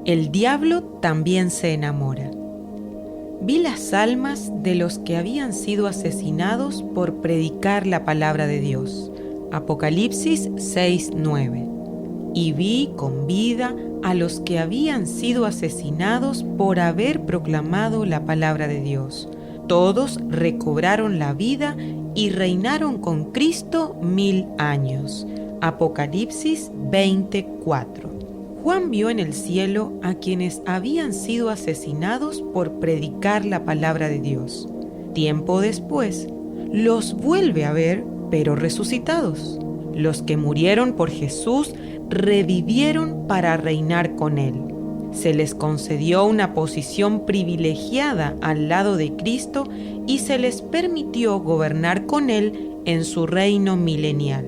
El diablo también se enamora. Vi las almas de los que habían sido asesinados por predicar la palabra de Dios. Apocalipsis 6:9. Y vi con vida a los que habían sido asesinados por haber proclamado la palabra de Dios. Todos recobraron la vida y reinaron con Cristo 1000 años. Apocalipsis 20:4. Juan vio en el cielo a quienes habían sido asesinados por predicar la palabra de Dios. Tiempo después, los vuelve a ver, pero resucitados. Los que murieron por Jesús revivieron para reinar con Él. Se les concedió una posición privilegiada al lado de Cristo y se les permitió gobernar con Él en su reino milenial.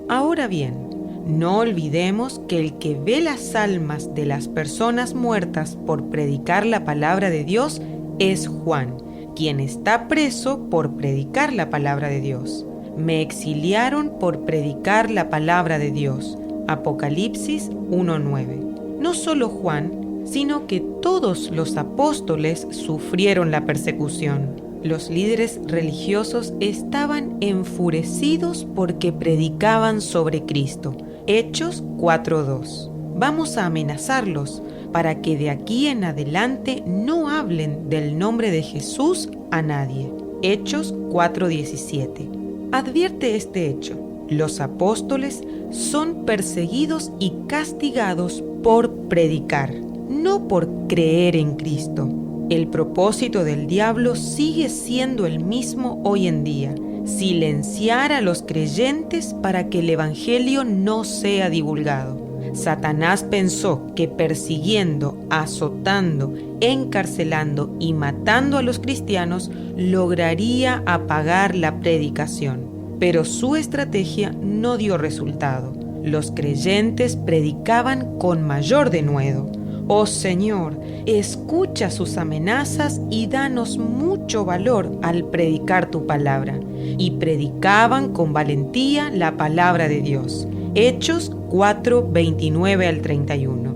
Ahora bien, no olvidemos que el que ve las almas de las personas muertas por predicar la palabra de Dios es Juan, quien está preso por predicar la palabra de Dios. Me exiliaron por predicar la palabra de Dios. Apocalipsis 1:9. No solo Juan, sino que todos los apóstoles sufrieron la persecución. Los líderes religiosos estaban enfurecidos porque predicaban sobre Cristo. Hechos 4:2. Vamos a amenazarlos para que de aquí en adelante no hablen del nombre de Jesús a nadie. Hechos 4:17. Advierte este hecho. Los apóstoles son perseguidos y castigados por predicar, no por creer en Cristo. El propósito del diablo sigue siendo el mismo hoy en día: silenciar a los creyentes para que el evangelio no sea divulgado. Satanás pensó que persiguiendo, azotando, encarcelando y matando a los cristianos lograría apagar la predicación, pero su estrategia no dio resultado. Los creyentes predicaban con mayor denuedo. Oh Señor, escucha sus amenazas y danos mucho valor al predicar tu palabra. Y predicaban con valentía la palabra de Dios. Hechos 4:29 al 31.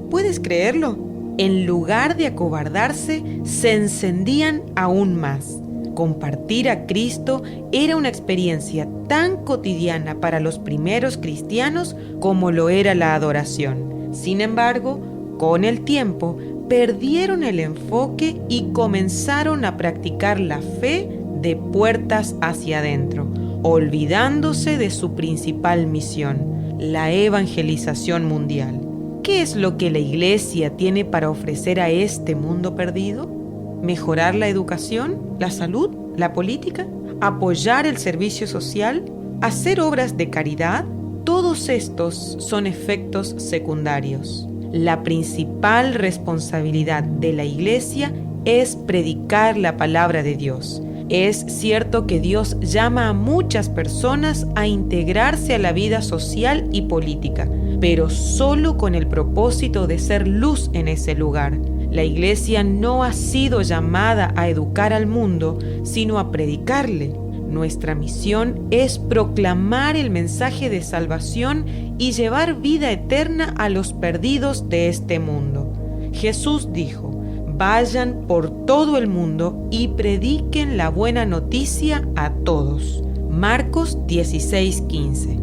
¿Puedes creerlo? En lugar de acobardarse, se encendían aún más. Compartir a Cristo era una experiencia tan cotidiana para los primeros cristianos como lo era la adoración. Sin embargo, con el tiempo, perdieron el enfoque y comenzaron a practicar la fe de puertas hacia adentro, olvidándose de su principal misión, la evangelización mundial. ¿Qué es lo que la Iglesia tiene para ofrecer a este mundo perdido? ¿Mejorar la educación, la salud, la política? ¿Apoyar el servicio social? ¿Hacer obras de caridad? Todos estos son efectos secundarios. La principal responsabilidad de la Iglesia es predicar la palabra de Dios. Es cierto que Dios llama a muchas personas a integrarse a la vida social y política, pero solo con el propósito de ser luz en ese lugar. La Iglesia no ha sido llamada a educar al mundo, sino a predicarle. Nuestra misión es proclamar el mensaje de salvación y llevar vida eterna a los perdidos de este mundo. Jesús dijo: vayan por todo el mundo y prediquen la buena noticia a todos. Marcos 16:15.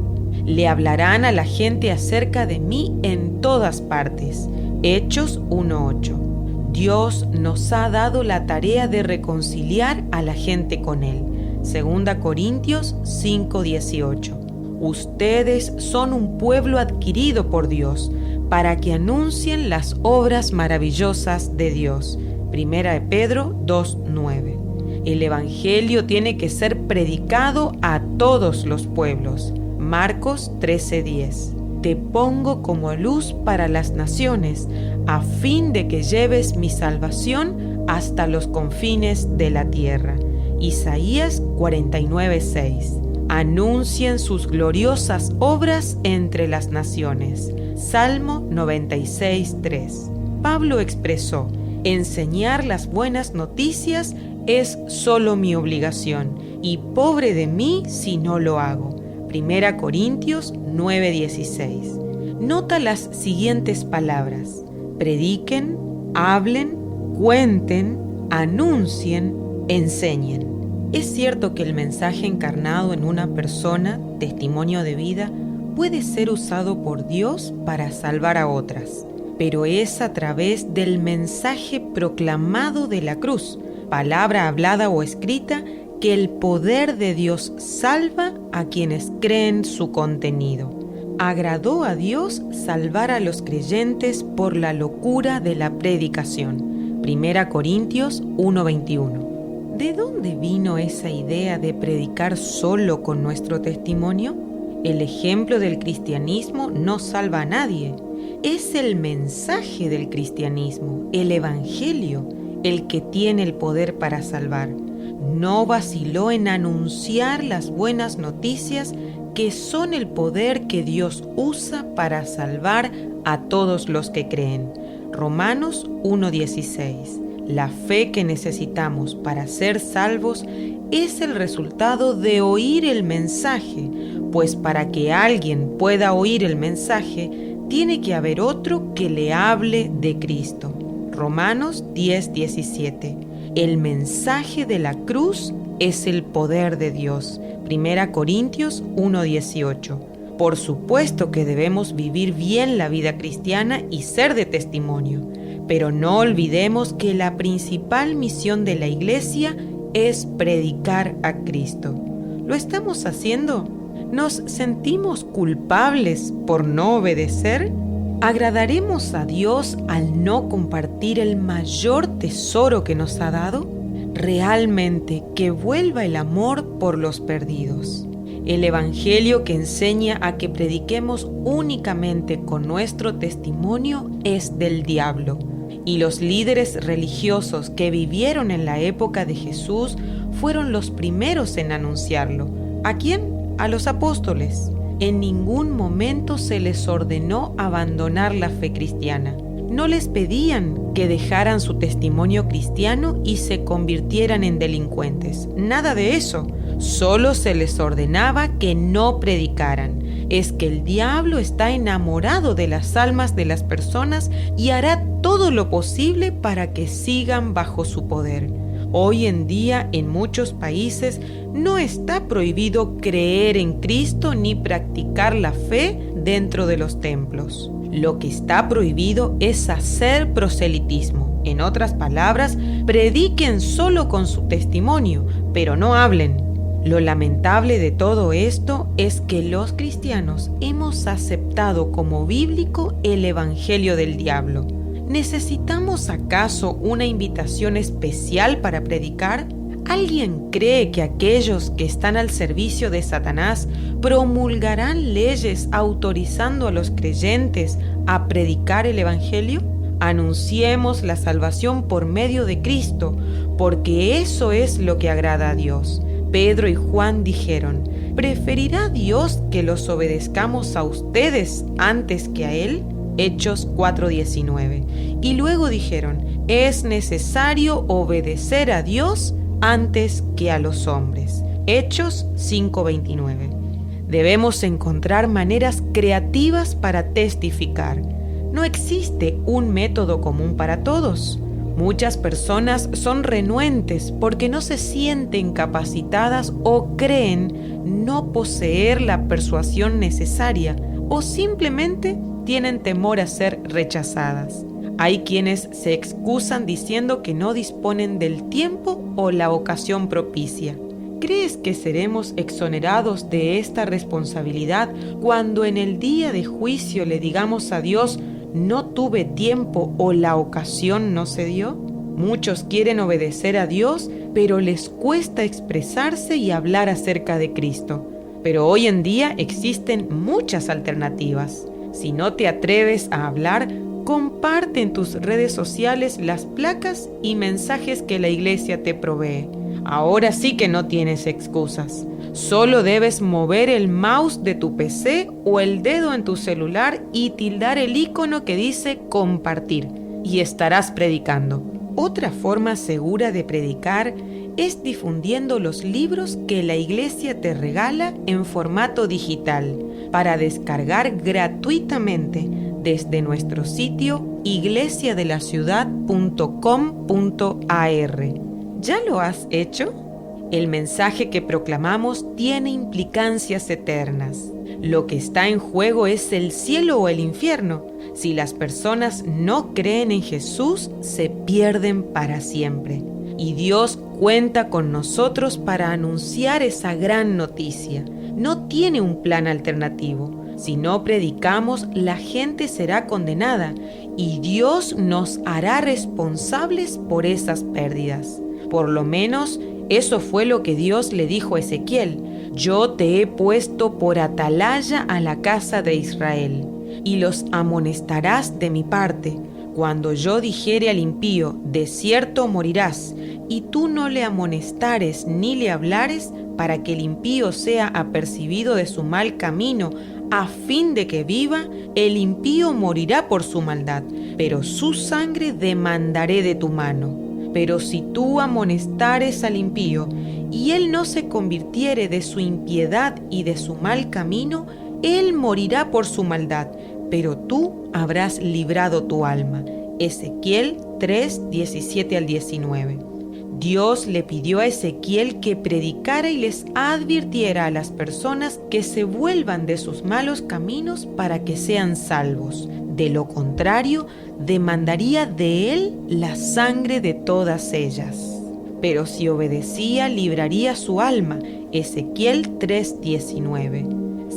Le hablarán a la gente acerca de mí en todas partes. Hechos 1:8. Dios nos ha dado la tarea de reconciliar a la gente con Él. 2 Corintios 5:18. Ustedes son un pueblo adquirido por Dios para que anuncien las obras maravillosas de Dios. 1 Pedro 2:9. El Evangelio tiene que ser predicado a todos los pueblos. Marcos 13:10. Te pongo como luz para las naciones, a fin de que lleves mi salvación hasta los confines de la tierra. Isaías 49:6. Anuncien sus gloriosas obras entre las naciones. Salmo 96:3. Pablo expresó: enseñar las buenas noticias es solo mi obligación, y pobre de mí si no lo hago. 1 Corintios 9:16. Nota las siguientes palabras: prediquen, hablen, cuenten, anuncien, enseñen. Es cierto que el mensaje encarnado en una persona, testimonio de vida, puede ser usado por Dios para salvar a otras, pero es a través del mensaje proclamado de la cruz, palabra hablada o escrita, que el poder de Dios salva a quienes creen su contenido. Agradó a Dios salvar a los creyentes por la locura de la predicación. 1 Corintios 1:21. ¿De dónde vino esa idea de predicar solo con nuestro testimonio? El ejemplo del cristianismo no salva a nadie. Es el mensaje del cristianismo, el evangelio, el que tiene el poder para salvar. No vaciló en anunciar las buenas noticias que son el poder que Dios usa para salvar a todos los que creen. Romanos 1:16. La fe que necesitamos para ser salvos es el resultado de oír el mensaje, pues para que alguien pueda oír el mensaje, tiene que haber otro que le hable de Cristo. Romanos 10:17. El mensaje de la cruz es el poder de Dios. 1 Corintios 1:18. Por supuesto que debemos vivir bien la vida cristiana y ser de testimonio, pero no olvidemos que la principal misión de la Iglesia es predicar a Cristo. ¿Lo estamos haciendo? ¿Nos sentimos culpables por no obedecer? ¿Agradaremos a Dios al no compartir el mayor tesoro que nos ha dado? Realmente que vuelva el amor por los perdidos. El evangelio que enseña a que prediquemos únicamente con nuestro testimonio es del diablo. Y los líderes religiosos que vivieron en la época de Jesús fueron los primeros en anunciarlo. ¿A quién? A los apóstoles. En ningún momento se les ordenó abandonar la fe cristiana. No les pedían que dejaran su testimonio cristiano y se convirtieran en delincuentes. Nada de eso. Solo se les ordenaba que no predicaran. Es que el diablo está enamorado de las almas de las personas y hará todo lo posible para que sigan bajo su poder. Hoy en día, en muchos países, no está prohibido creer en Cristo ni practicar la fe dentro de los templos. Lo que está prohibido es hacer proselitismo. En otras palabras, prediquen solo con su testimonio, pero no hablen. Lo lamentable de todo esto es que los cristianos hemos aceptado como bíblico el evangelio del diablo. ¿Necesitamos acaso una invitación especial para predicar? ¿Alguien cree que aquellos que están al servicio de Satanás promulgarán leyes autorizando a los creyentes a predicar el evangelio? Anunciemos la salvación por medio de Cristo, porque eso es lo que agrada a Dios. Pedro y Juan dijeron: ¿preferirá Dios que los obedezcamos a ustedes antes que a Él? Hechos 4:19. Y luego dijeron: es necesario obedecer a Dios antes que a los hombres. Hechos 5:29. Debemos encontrar maneras creativas para testificar. No existe un método común para todos. Muchas personas son renuentes porque no se sienten capacitadas o creen no poseer la persuasión necesaria o simplemente tienen temor a ser rechazadas. Hay quienes se excusan diciendo que no disponen del tiempo o la ocasión propicia. ¿Crees que seremos exonerados de esta responsabilidad cuando en el día de juicio le digamos a Dios: no tuve tiempo o la ocasión no se dio? Muchos quieren obedecer a Dios, pero les cuesta expresarse y hablar acerca de Cristo. Pero hoy en día existen muchas alternativas. Si no te atreves a hablar, comparte en tus redes sociales las placas y mensajes que la iglesia te provee. Ahora sí que no tienes excusas. Solo debes mover el mouse de tu PC o el dedo en tu celular y tildar el icono que dice compartir y estarás predicando. Otra forma segura de predicar es difundiendo los libros que la iglesia te regala en formato digital para descargar gratuitamente desde nuestro sitio iglesiadelaciudad.com.ar. ¿Ya lo has hecho? El mensaje que proclamamos tiene implicancias eternas. Lo que está en juego es el cielo o el infierno. Si las personas no creen en Jesús, se pierden para siempre. Y Dios cuenta con nosotros para anunciar esa gran noticia. No tiene un plan alternativo. Si no predicamos, la gente será condenada y Dios nos hará responsables por esas pérdidas. Por lo menos, eso fue lo que Dios le dijo a Ezequiel: yo te he puesto por atalaya a la casa de Israel, y los amonestarás de mi parte. Cuando yo dijere al impío, de cierto morirás, y tú no le amonestares ni le hablares, para que el impío sea apercibido de su mal camino, a fin de que viva, el impío morirá por su maldad, pero su sangre demandaré de tu mano. Pero si tú amonestares al impío, y él no se convirtiere de su impiedad y de su mal camino, él morirá por su maldad, pero tú habrás librado tu alma. Ezequiel 3, 17 al 19. Dios le pidió a Ezequiel que predicara y les advirtiera a las personas que se vuelvan de sus malos caminos para que sean salvos. De lo contrario, demandaría de él la sangre de todas ellas. Pero si obedecía, libraría su alma. Ezequiel 3:19.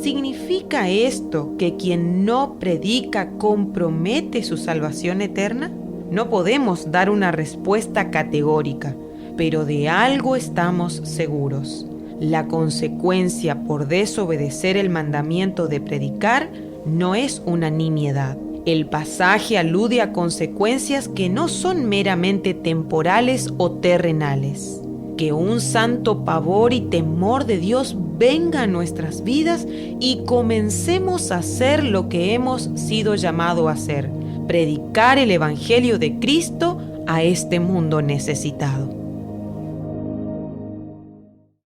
¿Significa esto que quien no predica compromete su salvación eterna? No podemos dar una respuesta categórica, pero de algo estamos seguros. La consecuencia por desobedecer el mandamiento de predicar no es una nimiedad. El pasaje alude a consecuencias que no son meramente temporales o terrenales. Que un santo pavor y temor de Dios venga a nuestras vidas y comencemos a hacer lo que hemos sido llamados a hacer: predicar el Evangelio de Cristo a este mundo necesitado.